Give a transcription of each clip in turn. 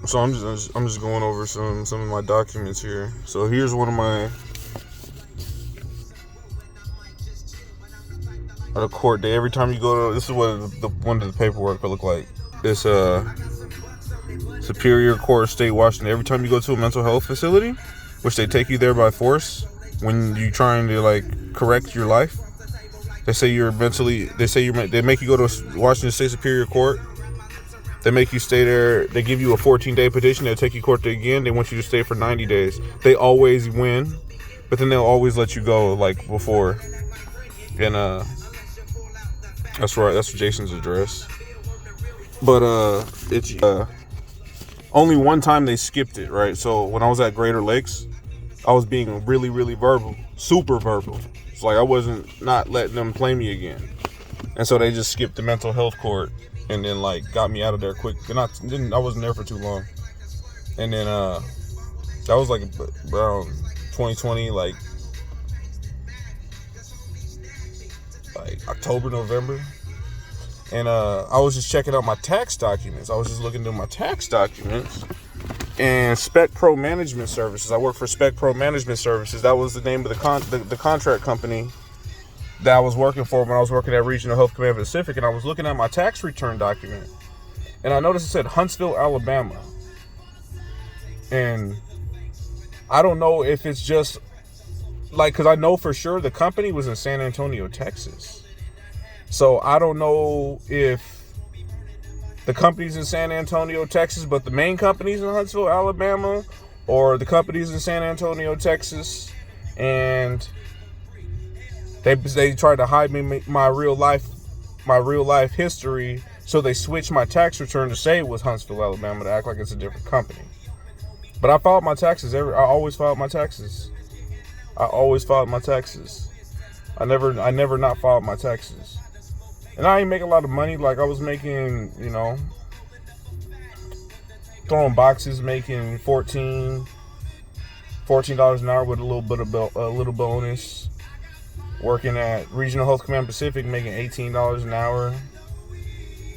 So I'm just going over some of my documents here. So here's one of my the court day. Every time you go to, this is what one of the paperwork will look like. This Superior Court of State, Washington. Every time you go to a mental health facility, which they take you there by force, when you're trying to like correct your life, they say you're mentally. They make you go to Washington State Superior Court. They make you stay there. They give you a 14-day petition. They'll take you to court again. They want you to stay for 90 days. They always win, but then they'll always let you go like before. And that's right. That's Jason's address. But it's only one time they skipped it, right? So when I was at Greater Lakes, I was being really, really verbal, super verbal. It's like I wasn't not letting them play me again, and so they just skipped the mental health court and then like got me out of there quick. And I wasn't there for too long, and then that was like around 2020, like October, November. And I was just checking out my tax documents. I was just looking through my tax documents. And Spec Pro Management Services. I work for Spec Pro Management Services. That was the name of the contract company that I was working for when I was working at Regional Health Command Pacific. And I was looking at my tax return document. And I noticed it said Huntsville, Alabama. And I don't know if it's just like, because I know for sure the company was in San Antonio, Texas. So I don't know if the company's in San Antonio, Texas, but the main company's in Huntsville, Alabama, or the company's in San Antonio, Texas, and they tried to hide me my real life history, so they switched my tax return to say it was Huntsville, Alabama, to act like it's a different company. But I filed my taxes. I always filed my taxes. I never not filed my taxes. And I ain't make a lot of money. Like I was making, throwing boxes, making $14 an hour with a little bonus. Working at Regional Health Command Pacific, making $18 an hour,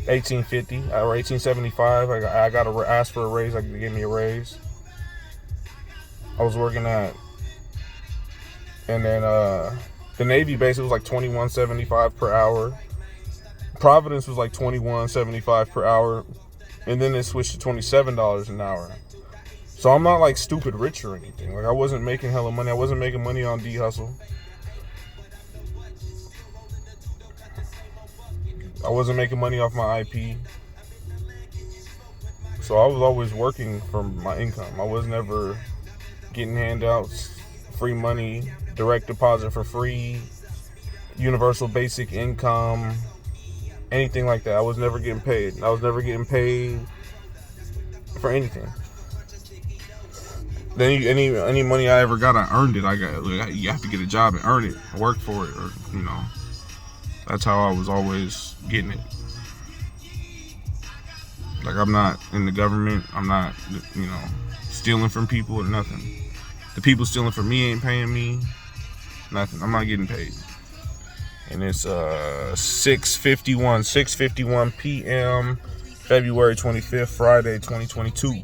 $18.50 or $18.75. I got to ask for a raise. They gave me a raise. I was working at, and then the Navy base, it was like $21.75 per hour. Providence was like $21.75 per hour, and then it switched to $27 an hour. So I'm not like stupid rich or anything. Like I wasn't making hella money. I wasn't making money on D-Hustle. I wasn't making money off my IP. So I was always working for my income. I was never getting handouts, free money, direct deposit for free, universal basic income, anything like that. I was never getting paid. I was never getting paid for anything. Then any money I ever got, I earned it. You have to get a job and earn it, work for it, or that's how I was always getting it. Like I'm not in the government. I'm not stealing from people or nothing. The people stealing from me ain't paying me nothing. I'm not getting paid. And it's 6:51 p.m. February 25th, Friday, 2022.